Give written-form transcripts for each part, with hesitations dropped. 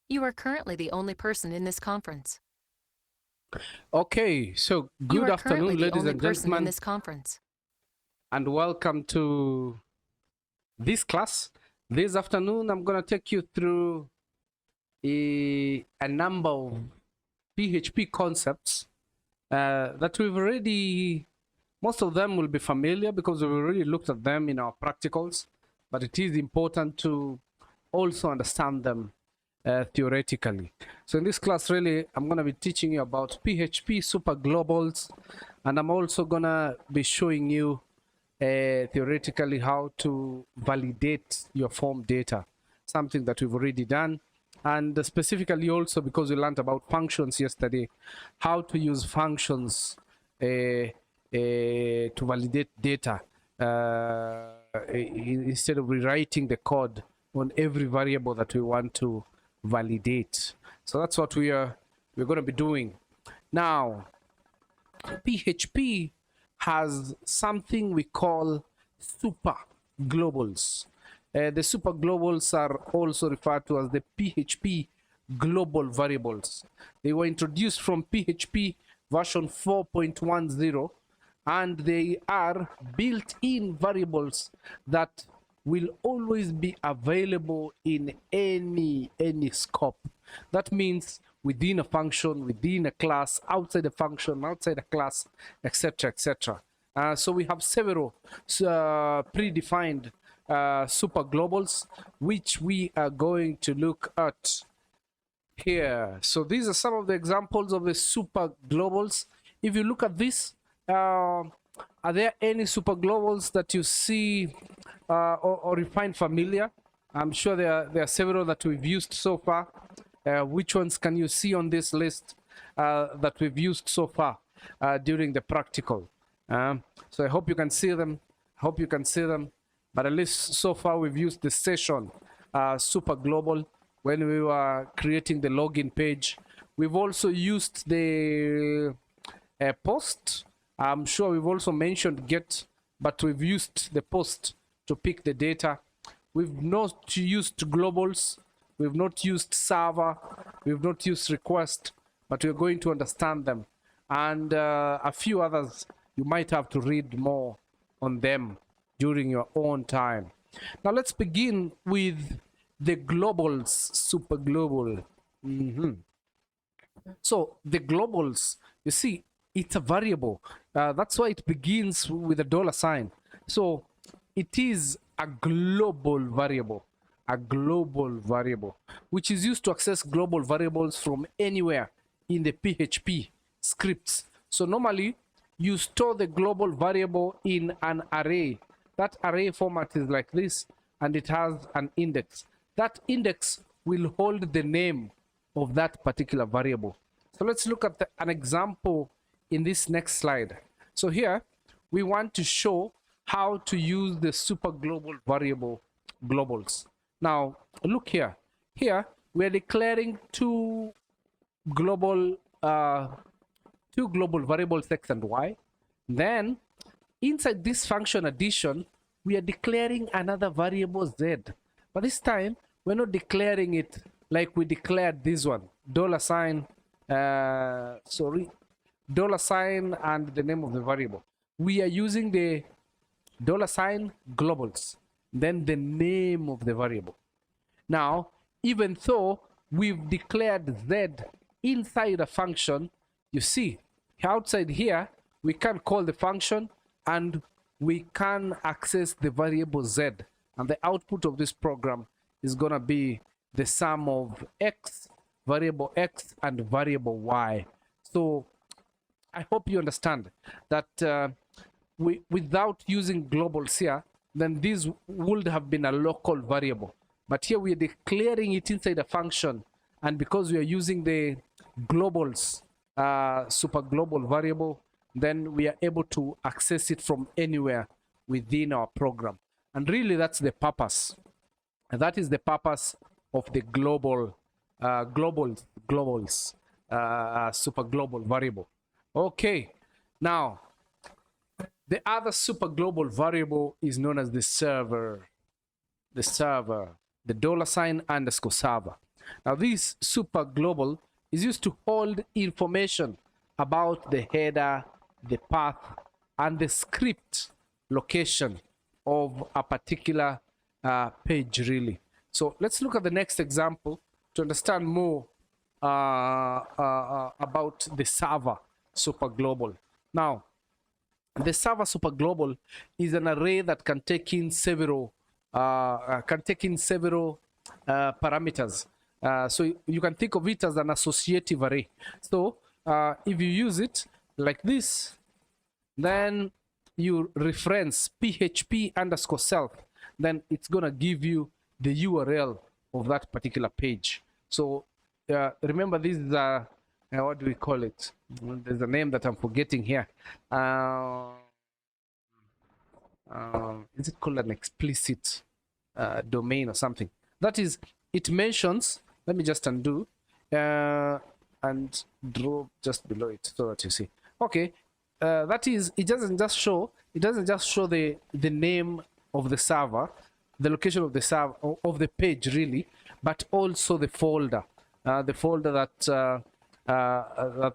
You are currently the only person in this conference. Okay, so You good are currently afternoon, the ladies only and person in gentlemen, this conference. and welcome to this class. This afternoon, I'm going to take you through a number of PHP concepts that most of them will be familiar because we've already looked at them in our practicals, but it is important to also understand them theoretically. So in this class, really, I'm going to be teaching you about PHP Super Globals, and I'm also going to be showing you theoretically how to validate your form data, something that we've already done. And specifically also because we learned about functions yesterday, how to use functions to validate data instead of rewriting the code on every variable that we want to validate. So that's what we're going to be doing. Now, PHP has something we call super globals. The super globals are also referred to as the PHP Global Variables. They were introduced from PHP version 4.10, and they are built-in variables that will always be available in any scope. That means within a function, within a class, outside a function, outside a class, etc., etc. So we have several predefined super globals, which we are going to look at here. So these are some of the examples of the super globals. If you look at this, are there any super globals that you see or you find familiar? I'm sure there are several that we've used so far. Which ones can you see on this list that we've used so far during the practical? So I hope you can see them. But at least so far we've used the session super global when we were creating the login page. We've also used the post. I'm sure we've also mentioned get, but we've used the post to pick the data. We've not used globals. We've not used server. We've not used request, but we're going to understand them. And a few others, you might have to read more on them during your own time. Now let's begin with the globals, super global. So the globals, you see, it's a variable. That's why it begins with a dollar sign. So it is a global variable, which is used to access global variables from anywhere in the PHP scripts. So normally you store the global variable in an array. That array format is like this, and it has an index. That index will hold the name of that particular variable. So let's look at an example in this next slide. So here we want to show how to use the super global variable globals. Now look here. Here we are declaring two global variables x and y. Then inside this function addition, we are declaring another variable z. But this time we're not declaring it like we declared this one, dollar sign and the name of the variable. We are using the dollar sign globals, then the name of the variable. Now, even though we've declared z inside a function, you see outside here we can call the function and we can access the variable z, and the output of this program is going to be the sum of variable x and variable y. So I hope you understand that without using globals here, then this would have been a local variable. But here we are declaring it inside a function, and because we are using the globals super global variable, then we are able to access it from anywhere within our program. And really that's the purpose. And that is the purpose of the globals super global variable. Okay, now the other super global variable is known as the server, the dollar sign underscore server. Now this super global is used to hold information about the header, the path, and the script location of a particular page really. So let's look at the next example to understand more about the server super global. Now, the server super global is an array that can take in several parameters. So you can think of it as an associative array. So if you use it like this, then you reference php underscore self, then it's gonna give you the URL of that particular page. So remember, this is what do we call it? There's a name that I'm forgetting here. Is it called an explicit domain or something? That is, it mentions, let me just undo and draw just below it so that you see. Okay, that is, it doesn't just show the name of the server, the location of the server of the page really, but also the folder that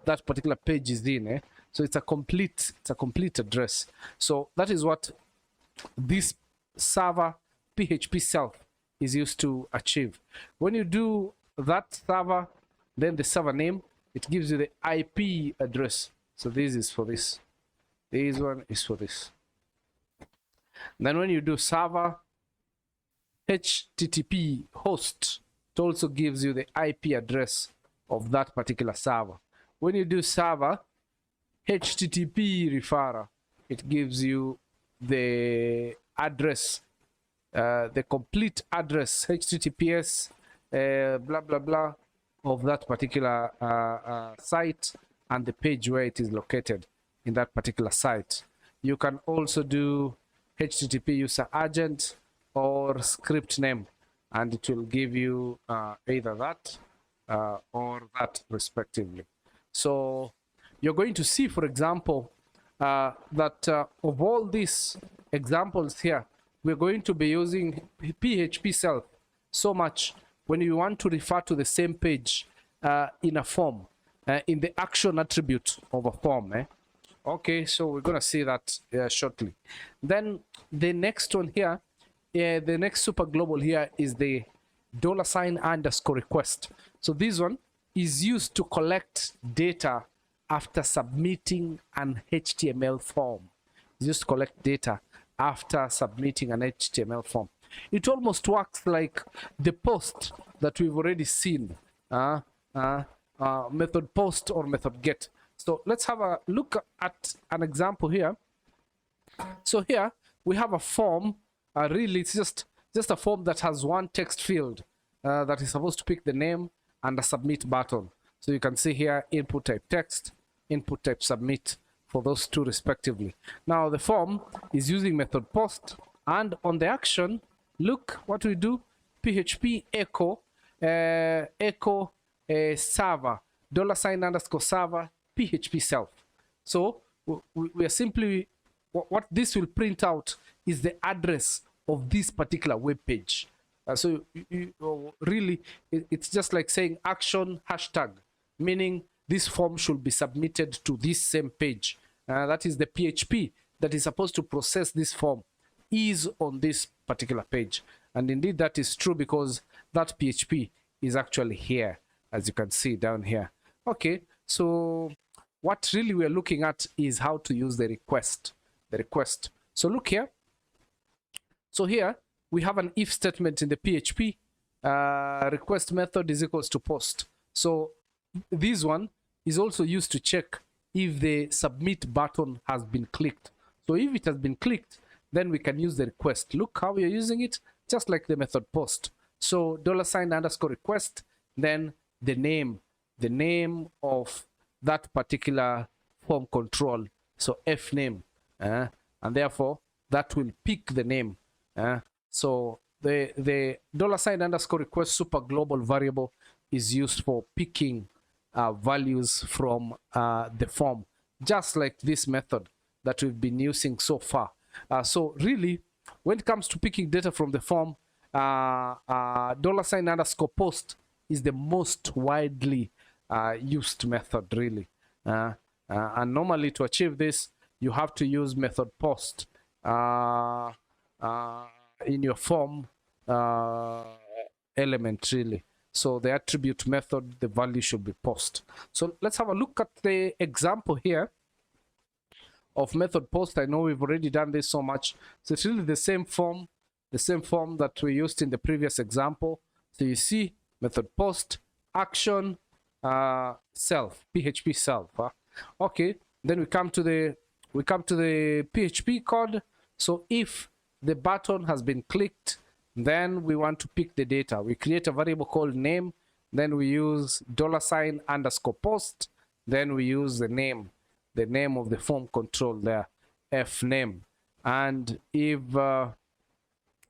that particular page is in. So it's a complete address. So that is what this server PHP self is used to achieve. When you do that server, then the server name, it gives you the IP address. So this is for this. This one is for this. Then when you do server HTTP host, it also gives you the IP address of that particular server. When you do server HTTP referrer, it gives you the address, the complete address, HTTPS, blah, blah, blah, of that particular site and the page where it is located in that particular site. You can also do HTTP user agent or script name, and it will give you either that or that respectively. So you're going to see, for example, that of all these examples here, we're going to be using PHP self so much when you want to refer to the same page in a form, in the action attribute of a form. Okay, so we're going to see that shortly. Then the next one here, the next super global here is the $_request. So this one is used to collect data after submitting an HTML form. It's used to collect data after submitting an HTML form. It almost works like the post that we've already seen, method post or method get. So let's have a look at an example here. So here we have a form. Really, it's just a form that has one text field that is supposed to pick the name and a submit button. So you can see here input type text, input type submit for those two respectively. Now the form is using method post, and on the action, look what we do: PHP echo server $_server PHP self. So we are simply, what this will print out is the address of this particular web page. So really, it's just like saying action hashtag, meaning this form should be submitted to this same page. That is the PHP that is supposed to process this form is on this particular page. And indeed that is true, because that PHP is actually here, as you can see down here. Okay, so what really we're looking at is how to use the request. So look here. So here we have an if statement in the PHP. Request method is equals to post. So this one is also used to check if the submit button has been clicked. So if it has been clicked, then we can use the request. Look how we are using it, just like the method post. So $_request, then the name of that particular form control. So f name, and therefore that will pick the name. So the $_request super global variable is used for picking values from the form, just like this method that we've been using so far. So really, when it comes to picking data from the form, $_post is the most widely used method, really. And normally to achieve this, you have to use method post in your form element, really. So the attribute method, the value should be post. So let's have a look at the example here of method post. I know we've already done this so much. So it's really the same form that we used in the previous example. So you see method post, action, self, PHP self. Okay, then we come to the PHP code. So if the button has been clicked, then we want to pick the data. We create a variable called name, then we use $_post, then we use the name of the form control there, fname. And if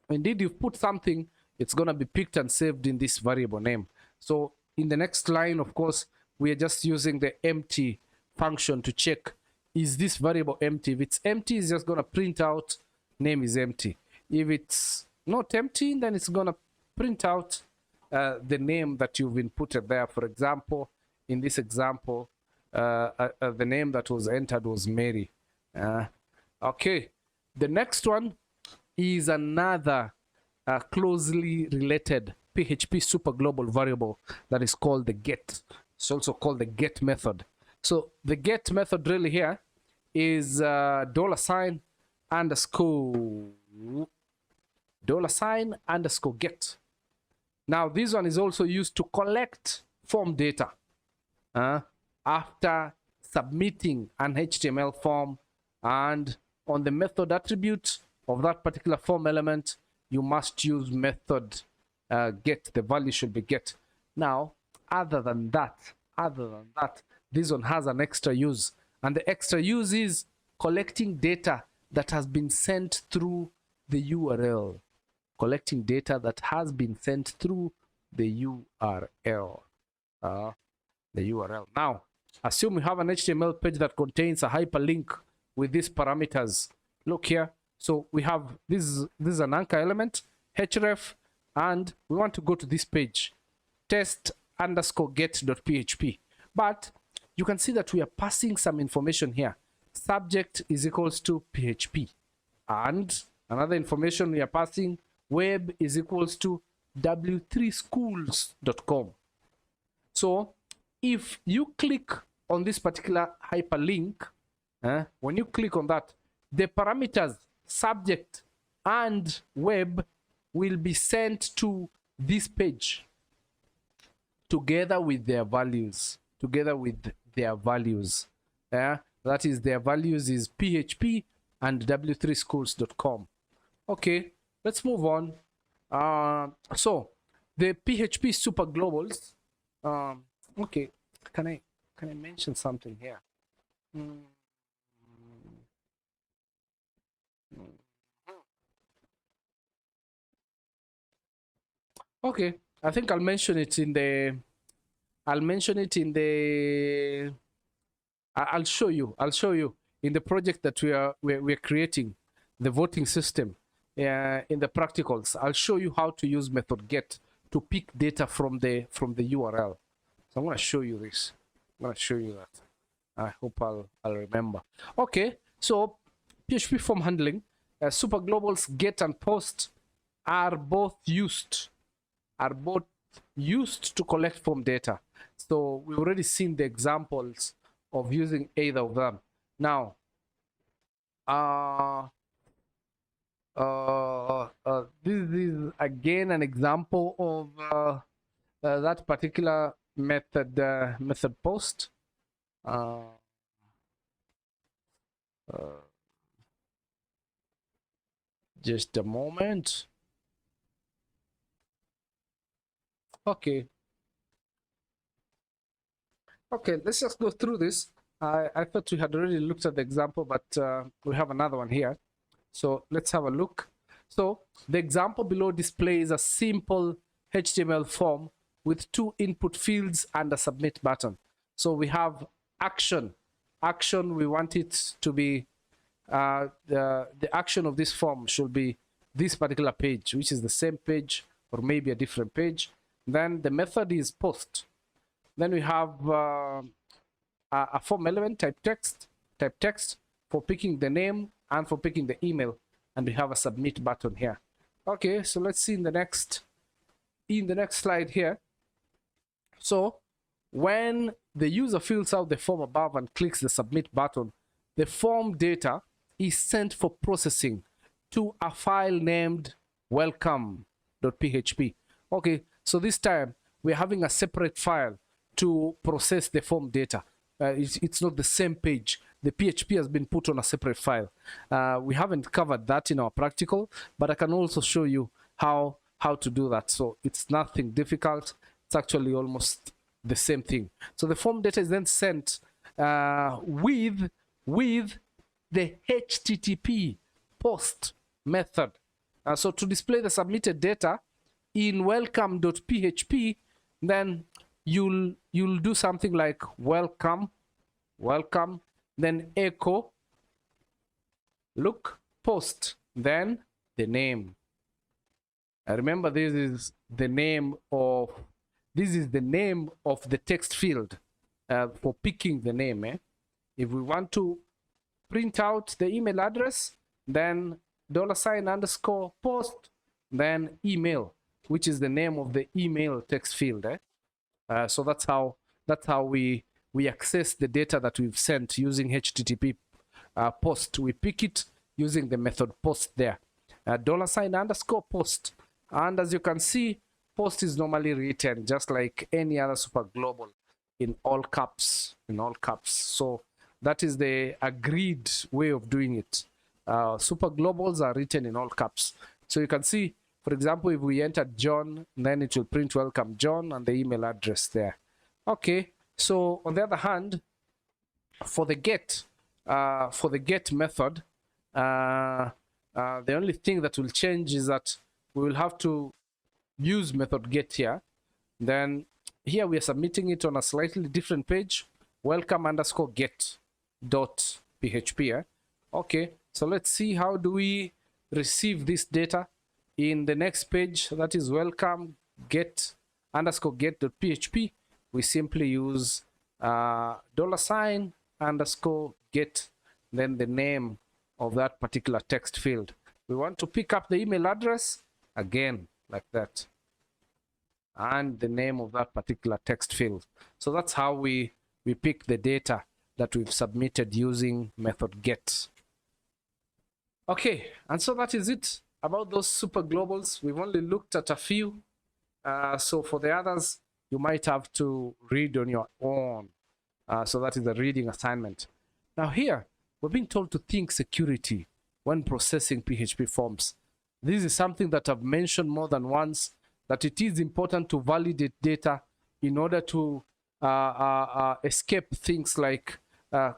indeed you've put something, it's going to be picked and saved in this variable name. So in the next line, of course, we are just using the empty function to check, is this variable empty? If it's empty, it's just going to print out name is empty. If it's not empty, then it's going to print out the name that you've inputted there. For example, in this example, the name that was entered was Mary. Okay, the next one is another closely related PHP Super Global variable that is called the get. It's also called the get method. So the get method really here is $_, $_get. Now this one is also used to collect form data after submitting an HTML form, and on the method attribute of that particular form element, you must use method get. The value should be get. Now, other than that, this one has an extra use, and the extra use is collecting data that has been sent through the URL. Collecting data that has been sent through the URL. Now, assume we have an HTML page that contains a hyperlink with these parameters. Look here. So we have this is an anchor element, href, and we want to go to this page, test_get.php. But you can see that we are passing some information here. Subject is equals to PHP. And another information we are passing, web is equals to w3schools.com. So if you click on this particular hyperlink, when you click on that, the parameters subject and web will be sent to this page together with their values. That is, their values is PHP and w3schools.com. Okay, let's move on. So the PHP Super Globals. Okay, can I mention something here? Okay, I think I'll mention it in the. I'll show you in the project that we're creating, the voting system. In the practicals, I'll show you how to use method get to pick data from the URL. So I'm going to show you this. I'm going to show you that. I hope I'll remember. Okay, so PHP Form Handling, Super Globals get and post are both used to collect form data. So we've already seen the examples of using either of them. Now, this is again an example of that particular method post. Just a moment. Okay, let's just go through this. I thought we had already looked at the example, but we have another one here. So let's have a look. So the example below displays a simple HTML form with 2 input fields and a submit button. So we have action. We want it to be the action of this form should be this particular page, which is the same page or maybe a different page. Then the method is post. Then we have a form element type text for picking the name and for picking the email, and we have a submit button here. Okay, so let's see in the next slide here. So when the user fills out the form above and clicks the submit button, the form data is sent for processing to a file named welcome.php. Okay, so this time we're having a separate file to process the form data. It's not the same page. The PHP has been put on a separate file. We haven't covered that in our practical, but I can also show you how to do that. So it's nothing difficult. It's actually almost the same thing. So the form data is then sent with the HTTP post method. So to display the submitted data in welcome.php, then you'll do something like welcome, then echo look post, then the name. Remember, this is the name of the text field for picking the name. If we want to print out the email address, then $_post, then email, which is the name of the email text field. So that's how we access the data that we've sent using HTTP post. We pick it using the method post there, $_post. And as you can see, post is normally written just like any other super global in all caps. So that is the agreed way of doing it. Super globals are written in all caps. So you can see, for example, if we enter John, then it will print welcome John and the email address there. Okay, so on the other hand, for the get method, the only thing that will change is that we will have to use method get here. Then here we are submitting it on a slightly different page, welcome_get.php. Okay, so let's see how do we receive this data in the next page. That is welcome get_get.php. We simply use $_get, then the name of that particular text field. We want to pick up the email address, again like that, and the name of that particular text field. So that's how we pick the data that we've submitted using method get. Okay, and so that is it about those super globals. We've only looked at a few, so for the others you might have to read on your own. So that is the reading assignment. Now here we're being told to think security when processing PHP forms. This is something that I've mentioned more than once, that it is important to validate data in order to escape things like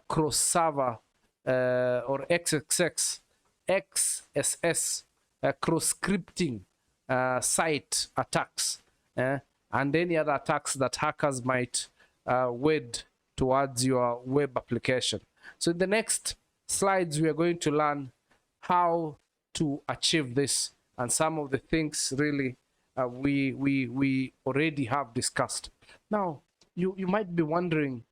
cross-server or XXX, XSS, cross-scripting site attacks, and any other attacks that hackers might wade towards your web application. So in the next slides, we are going to learn how to achieve this, and some of the things really we already have discussed. Now, you might be wondering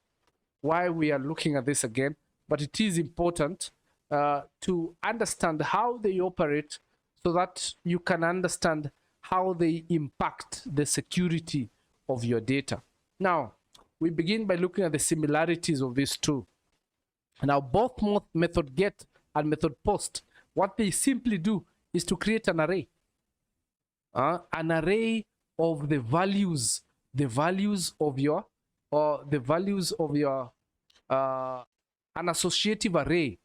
why we are looking at this again, but it is important to understand how they operate so that you can understand how they impact the security of your data. Now, we begin by looking at the similarities of these two. Now, both method get and method post, what they simply do is to create an array of the values of your, an associative array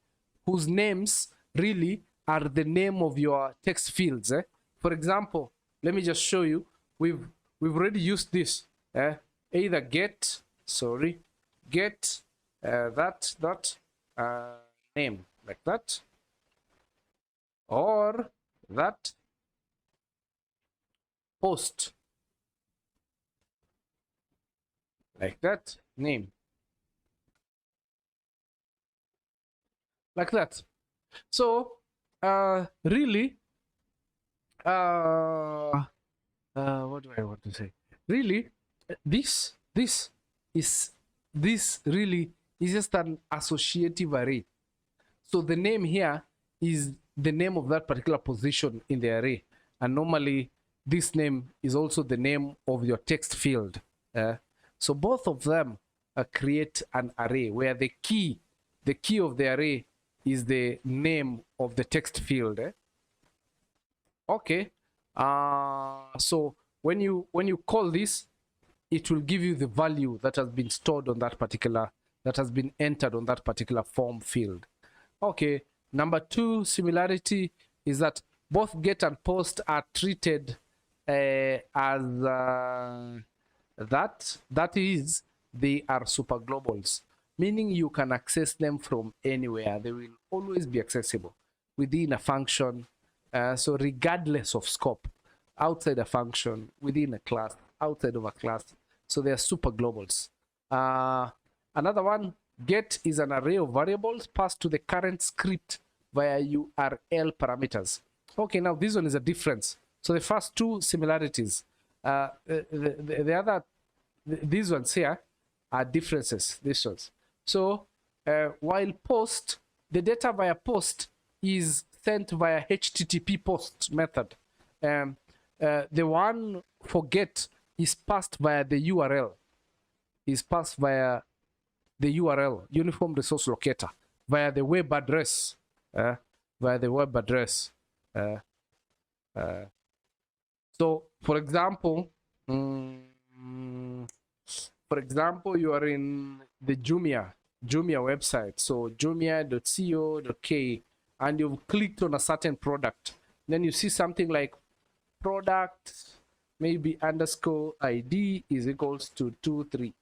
whose names really are the name of your text fields. For example, let me just show you. We've already used this. Either get that name like that, or that post like that name, like that. So really what do I want to say? really, this is this really is just an associative array. So the name here is the name of that particular position in the array, and normally this name is also the name of your text field. So both of them create an array where the key of the array is the name of the text field. Okay. So when you call this, it will give you the value that has been stored on that particular, that has been entered on that particular form field. Okay. Number two similarity is that both get and post are treated as that is, they are super globals, meaning you can access them from anywhere. They will always be accessible within a function. So regardless of scope, outside a function, within a class, outside of a class. So they are super globals. Another one, get is an array of variables passed to the current script via URL parameters. Okay, now this one is a difference. So the first two similarities, these ones here are differences, these ones. So while post, the data via post is sent via HTTP post method. The one for get is passed via the URL, is passed via the URL, uniform resource locator, via the web address, via the web address. So, for example, you are in the Jumia website, so jumia.co.ke, and you've clicked on a certain product. Then you see something like product, maybe underscore ID is equals to 23.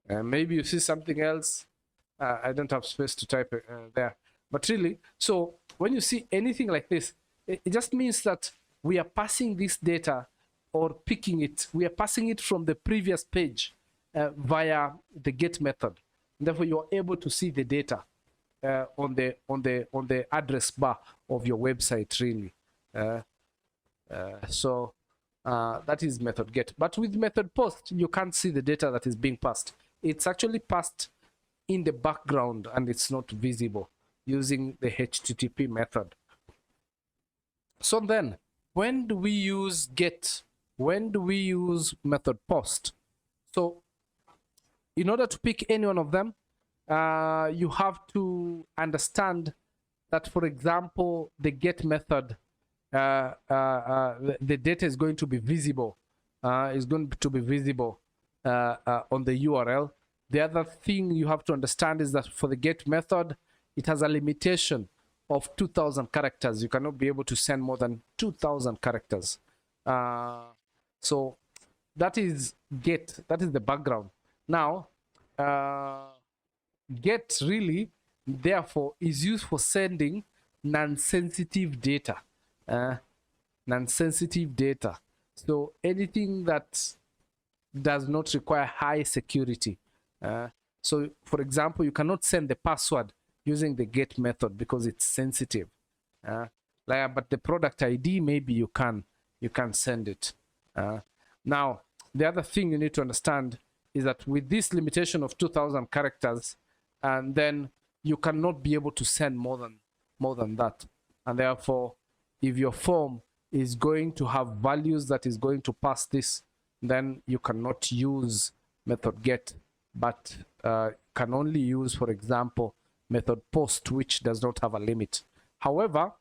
Maybe you see something else. I don't have space to type it there. But really, so when you see anything like this, it just means that we are passing this data or picking it. We are passing it from the previous page via the get method. Therefore, you are able to see the data on the address bar of your website, really. So that is method get. But with method post, you can't see the data that is being passed. It's actually passed in the background and it's not visible using the HTTP method. So then, when do we use get? When do we use method post? So in order to pick any one of them, you have to understand that, for example, the get method, the data is going to be visible, on the URL. The other thing you have to understand is that for the get method, it has a limitation of 2,000 characters. You cannot be able to send more than 2,000 characters. So that is get, that is the background. Now, get really, therefore, is used for sending non-sensitive data. Non-sensitive data. So anything that does not require high security. So, for example, you cannot send the password using the get method because it's sensitive. But the product ID, maybe you can send it. Now, the other thing you need to understand is that with this limitation of 2,000 characters, and then you cannot be able to send more than that. And therefore, if your form is going to have values that is going to pass this, then you cannot use method get, but can only use, for example, method post, which does not have a limit. However,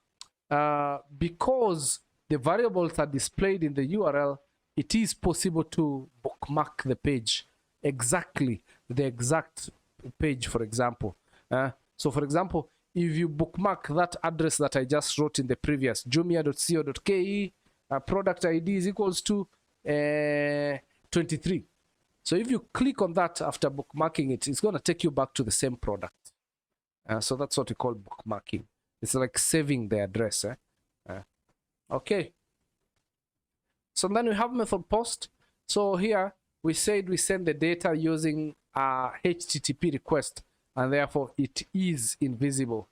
because the variables are displayed in the URL, it is possible to bookmark the page, exactly the exact page, for example. So, for example, if you bookmark that address that I just wrote in the previous, jumia.co.ke, product ID is equals to 23. So if you click on that after bookmarking it, it's going to take you back to the same product. So that's what we call bookmarking. It's like saving the address. Okay. So then we have method post. So here we said we send the data using a HTTP request, and therefore it is invisible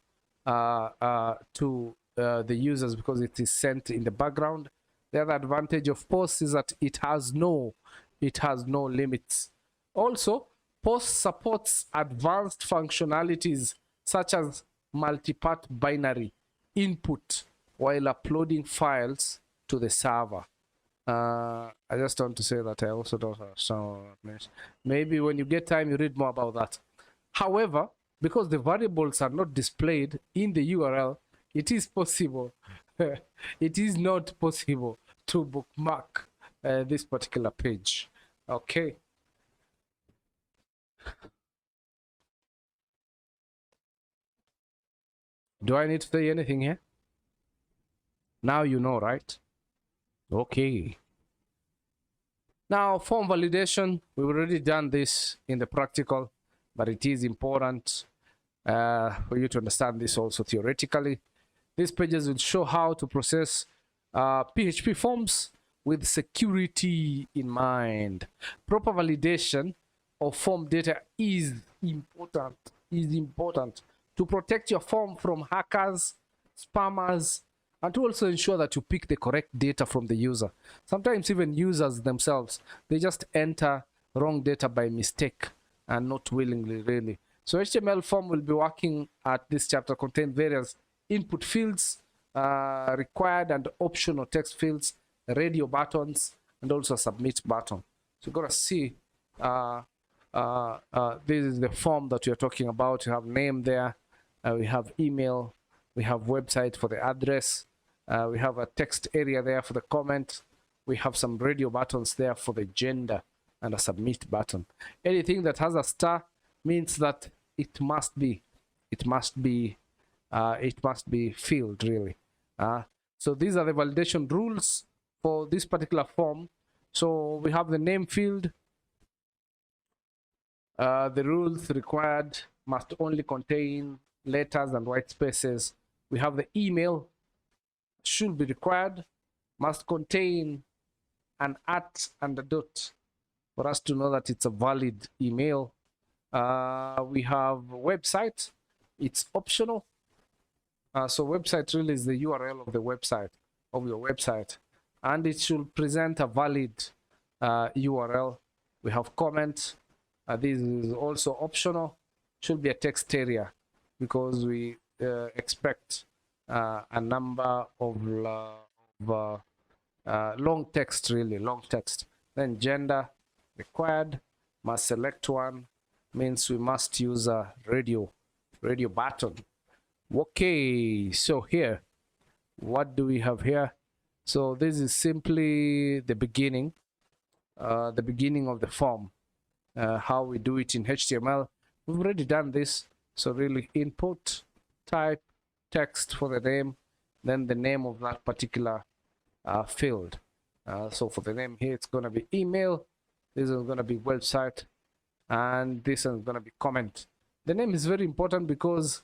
to the users because it is sent in the background. The other advantage of POST is that it has no limits. Also, POST supports advanced functionalities such as multi-part binary input while uploading files to the server. I just want to say that I also don't understand what that means. Maybe when you get time, you read more about that. However, because the variables are not displayed in the URL, it is possible. It is not possible to bookmark this particular page. Okay. Do I need to say anything here? Now you know, right? Okay. Now, form validation, we've already done this in the practical, but it is important for you to understand this also theoretically. These pages will show how to process PHP forms with security in mind. Proper validation of form data is important. To protect your form from hackers, spammers, and to also ensure that you pick the correct data from the user. Sometimes even users themselves, they just enter wrong data by mistake and not willingly, really. So HTML form will be working at this chapter contain various input fields, required and optional text fields, radio buttons, and also a submit button. So you're gonna see this is the form that we're talking about. You have name there, we have email, we have website for the address, we have a text area there for the comment, we have some radio buttons there for the gender, and a submit button. Anything that has a star means that it must be filled, really. So these are the validation rules for this particular form. So we have the name field. The rules required must only contain letters and white spaces. We have the email should be required, must contain an @ and a dot for us to know that it's a valid email. We have website, it's optional. So website really is the URL of the website, of your website, and it should present a valid URL. We have comment. This is also optional. Should be a text area because we expect a number of long text, really long text. Then gender required, must select one, means we must use a radio button. Okay, so here, what do we have here? So this is simply the beginning of the form, how we do it in HTML. We've already done this. So really input, type, text for the name, then the name of that particular field. So for the name here, it's going to be email. This is going to be website, and this is going to be comment. The name is very important because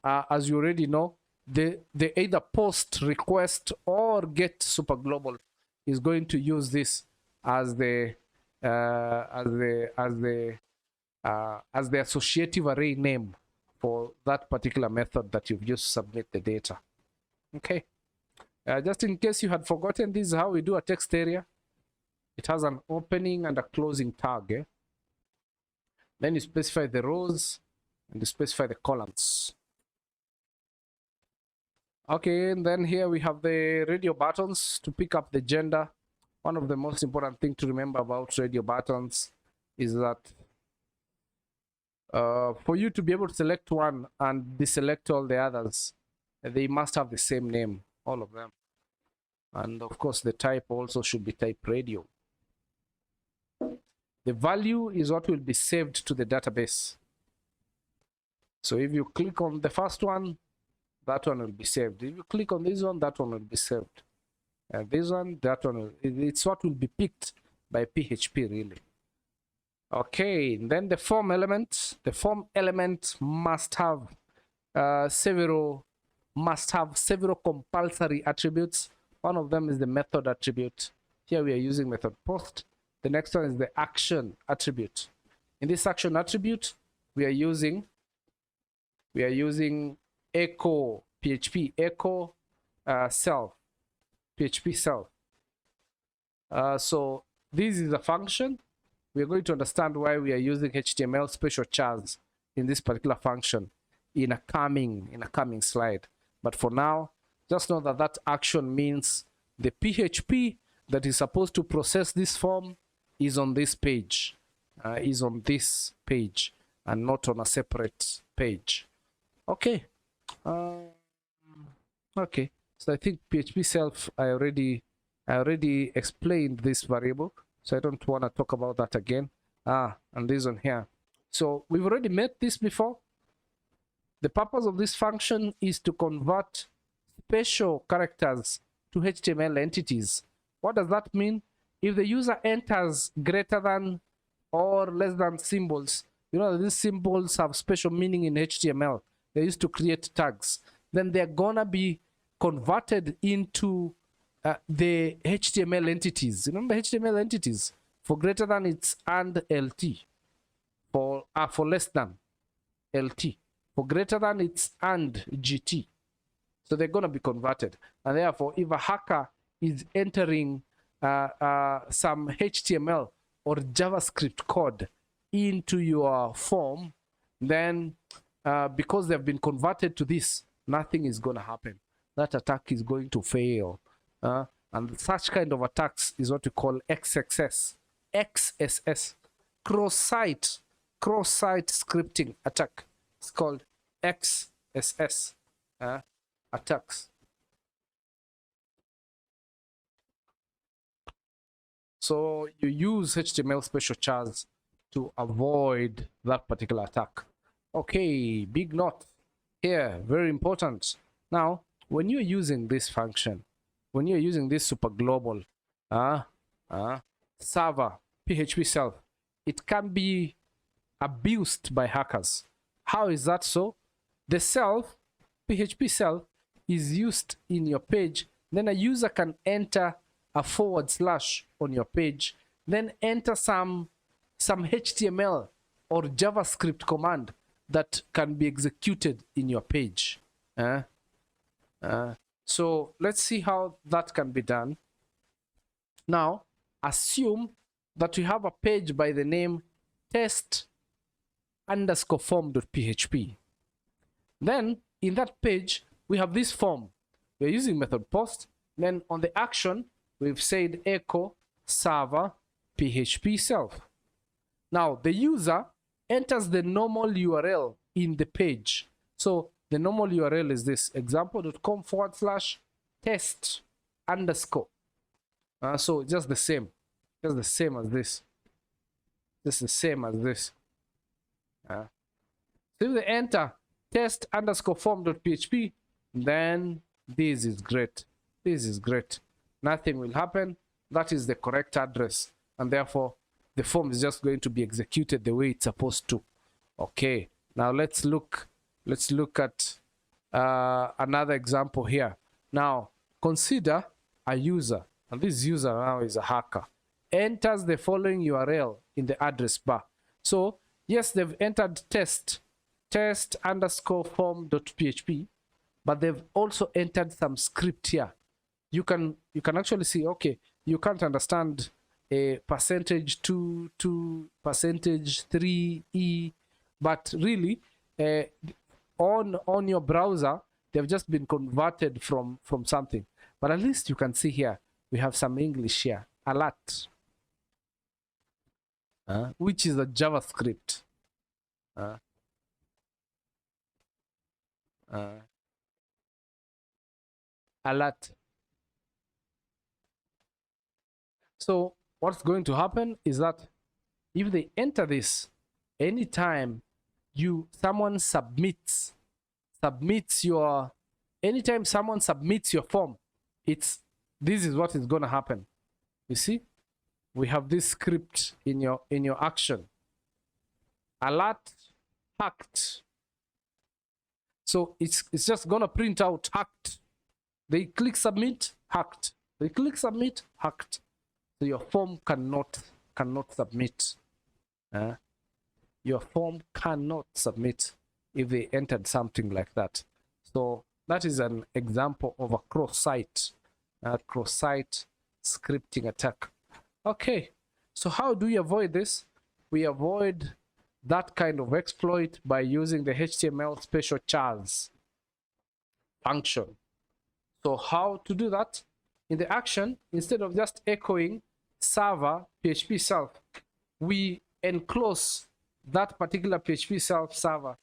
as you already know, the either post, request, or get Super Global is going to use this as the associative array name for that particular method that you've used to submit the data. Okay. Just in case you had forgotten, this is how we do a text area. It has an opening and a closing tag. Eh? Then you specify the rows and you specify the columns. Okay, and then here we have the radio buttons to pick up the gender. One of the most important things to remember about radio buttons is that for you to be able to select one and deselect all the others, they must have the same name, all of them. And of course, the type also should be type radio. The value is what will be saved to the database. So if you click on the first one, that one will be saved. If you click on this one, that one will be saved. And this one, that one, it's what will be picked by PHP, really. Okay, then the form element. The form element must have several compulsory attributes. One of them is the method attribute. Here we are using method post. The next one is the action attribute. In this action attribute, we are using echo, PHP echo self, PHP self. So this is a function. We're going to understand why we are using HTML special chars in this particular function in a coming slide. But for now, just know that that action means the PHP that is supposed to process this form is on this page, and not on a separate page. Okay. Okay. So I think PHP self, I already explained this variable, so I don't want to talk about that again. And this one here. So we've already met this before. The purpose of this function is to convert special characters to HTML entities. What does that mean? If the user enters greater than or less than symbols, you know, these symbols have special meaning in HTML. They used to create tags. Then they're gonna be converted into the HTML entities. Remember HTML entities? For greater than, it's and LT. For less than, LT. For greater than, it's and GT. So they're going to be converted. And therefore, if a hacker is entering some HTML or JavaScript code into your form, then because they've been converted to this, nothing is going to happen. That attack is going to fail. And such kind of attacks is what we call XSS, cross-site scripting attack. It's called XSS attacks. So you use HTML special chars to avoid that particular attack. Okay, big note here, very important. Now, when you're using this function, when you're using this super global server PHP self, it can be abused by hackers. How is that so? The self, PHP self, is used in your page. Then a user can enter a / on your page, then enter some HTML or JavaScript command that can be executed in your page. So let's see how that can be done. Now, assume that we have a page by the name test_form.php. Then in that page, we have this form. We're using method post. Then on the action, we've said echo server PHP self. Now the user enters the normal URL in the page. So the normal URL is this, example.com/test_. So just the same as this. Just the same as this. So if they enter test_form.php, then this is great. This is great. Nothing will happen. That is the correct address, and therefore the form is just going to be executed the way it's supposed to. Okay, now let's look at another example here. Now consider a user, and this user now is a hacker, enters the following URL in the address bar. So yes, they've entered test_form.php, but they've also entered some script here. You can actually see, okay, you can't understand a %2 to %3e, but really on your browser they've just been converted from something. But at least you can see here we have some English here, alert, which is a JavaScript. Alert. So what's going to happen is that if they enter this, anytime someone submits your form, this is what is going to happen. You see, we have this script in your action, alert hacked. So it's just going to print out hacked. They click submit, hacked. They click submit, hacked. So your form cannot submit. Your form cannot submit if they entered something like that. So that is an example of a cross-site scripting attack. Okay, so how do we avoid this? We avoid that kind of exploit by using the HTML special chars function. So how to do that? In the action, instead of just echoing server PHP self, we enclose that particular PHP self server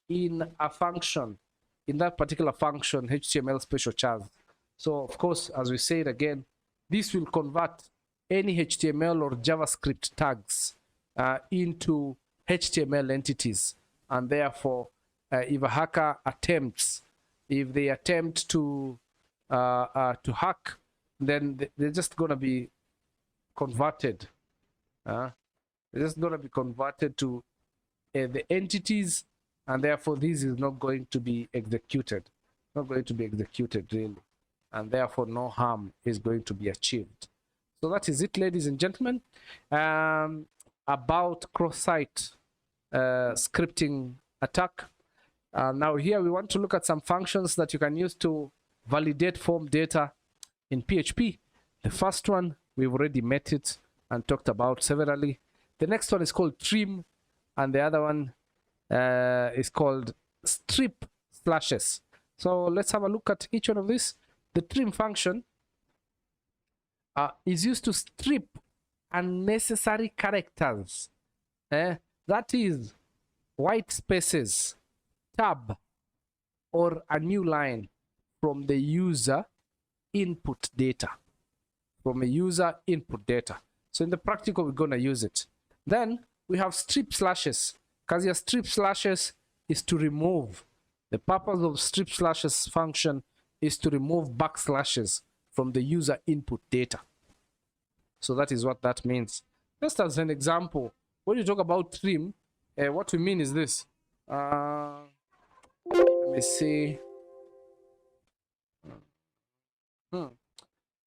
in a function, in that particular function, HTML special chars. So of course, as we said again, this will convert any HTML or JavaScript tags into HTML entities. And therefore, if a hacker attempts, if they attempt to hack, then they're just going to be converted. They're just going to be converted to the entities, and therefore this is not going to be executed. Not going to be executed really, and therefore no harm is going to be achieved. So that is it, ladies and gentlemen, about cross-site scripting attack. Now here we want to look at some functions that you can use to validate form data in PHP. The first one, we've already met it and talked about severally. The next one is called trim, and the other one is called strip slashes. So let's have a look at each one of these. The trim function is used to strip unnecessary characters. That is white spaces, tab, or a new line from the user input data. From a user input data. So in the practical, we're going to use it. Then we have strip slashes. Because your strip slashes is to remove. The purpose of strip slashes function is to remove backslashes from the user input data. So that is what that means. Just as an example, when you talk about trim, what we mean is this. Let me see.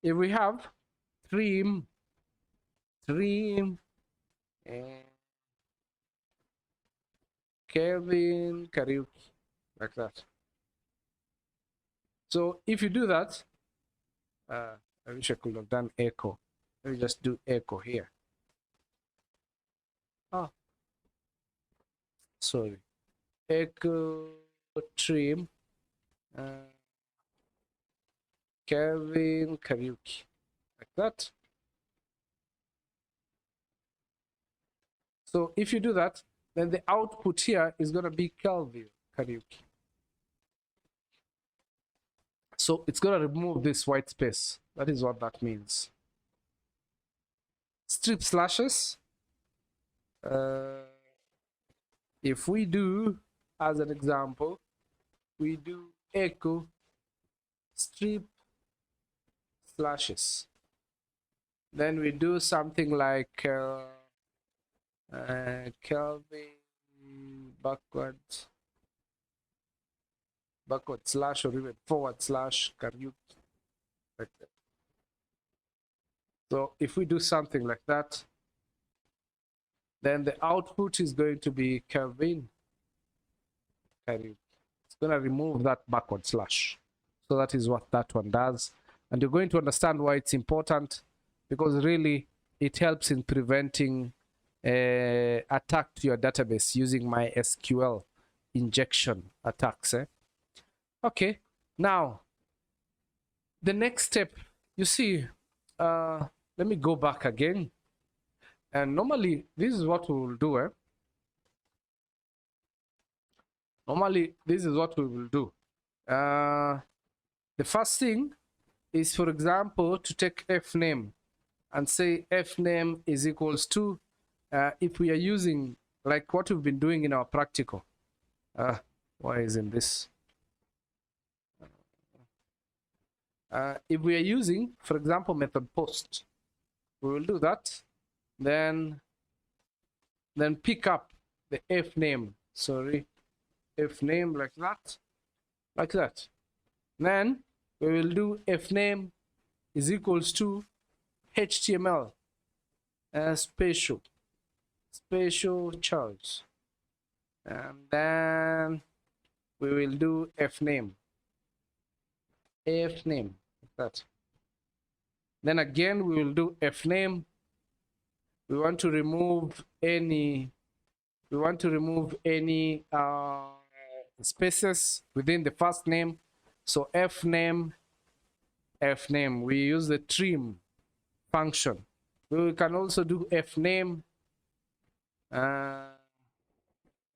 If we have trim, and Kevin Karaoke, like that. So if you do that, I wish I could have done echo. Let me just do echo here. Oh, sorry. Echo trim Kevin Karaoke, like that. So if you do that, then the output here is going to be Kelvin Karaoke. So it's going to remove this white space. That is what that means. Strip slashes. If we do, as an example, we do echo strip slashes. Then we do something like Kelvin backward slash, or even forward slash karaoke, like that. So if we do something like that, then the output is going to be Kelvin karaoke. It's going to remove that backward slash. So that is what that one does. And you're going to understand why it's important, because really it helps in preventing attack to your database using MySQL injection attacks. Okay, now the next step, you see, let me go back again. And normally this is what we will do. Normally this is what we will do. The first thing is, for example, to take fname and say fname is equals to, if we are using like what we've been doing in our practical. Why isn't this? If we are using, for example, method post, we will do that. Then pick up the fname. Sorry, fname, like that, like that. Then we will do fname is equals to HTML spatial charge, and then we will do fname like that. Then again we will do fname we want to remove any spaces within the first name. So fname, we use the trim function. We can also do fname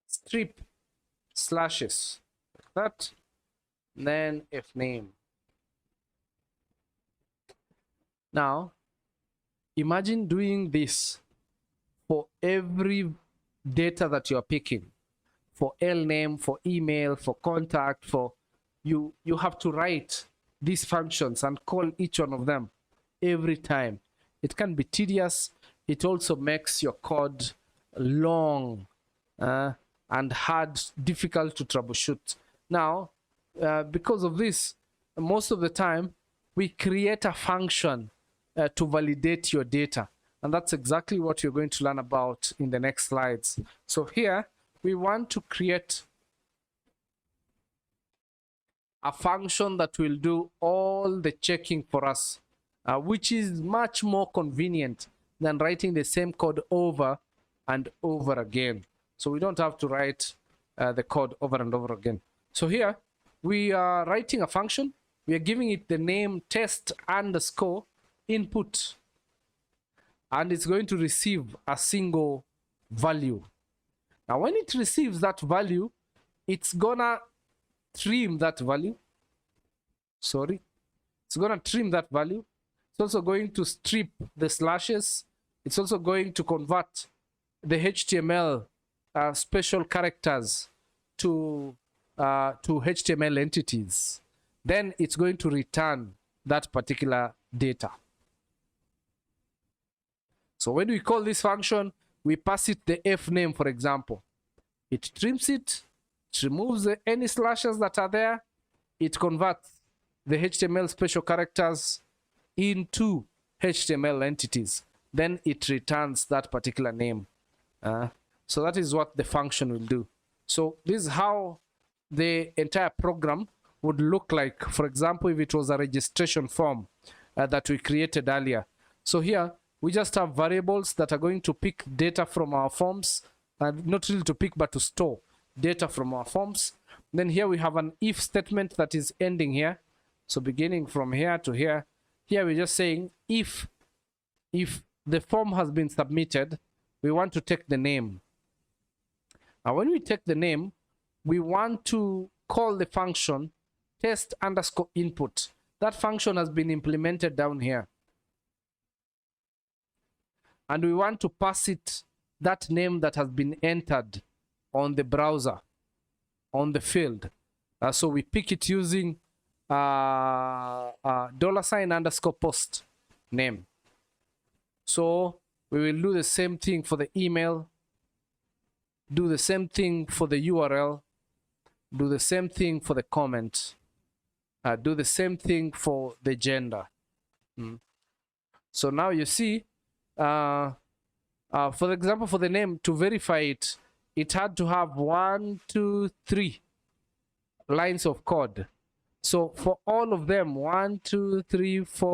strip slashes like that, then fname. Now imagine doing this for every data that you are picking, for lname, for email, for contact, for you have to write these functions and call each one of them every time. It can be tedious. It also makes your code long and hard, difficult to troubleshoot. Now, because of this, most of the time we create a function to validate your data, and that's exactly what you're going to learn about in the next slides. So here we want to create a function that will do all the checking for us, which is much more convenient than writing the same code over and over again. So we don't have to write the code over and over again. So here we are writing a function. We are giving it the name test underscore input, and it's going to receive a single value. Now when it receives that value, it's gonna trim that value. It's gonna trim that value. It's also going to strip the slashes. It's also going to convert the HTML special characters to HTML entities. Then it's going to return that particular data. So when we call this function, we pass it the fname, for example. It trims it, it removes any slashes that are there, it converts the HTML special characters into HTML entities. Then it returns that particular name. So that is what the function will do. So this is how the entire program would look like. For example, if it was a registration form that we created earlier. So here we just have variables that are going to pick data from our forms, and not really to pick but to store data from our forms. Then here we have an if statement that is ending here. So beginning from here to here, here we're just saying if the form has been submitted, we want to take the name. Now when we take the name, we want to call the function test underscore input. That function has been implemented down here, and we want to pass it that name that has been entered on the browser, on the field. So we pick it using $ underscore post name. So we will do the same thing for the email, do the same thing for the URL, do the same thing for the comment, do the same thing for the gender. So now you see, for example, for the name, to verify it, it had to have 1, 2, 3 lines of code. So for all of them, 1, 2, 3, 4,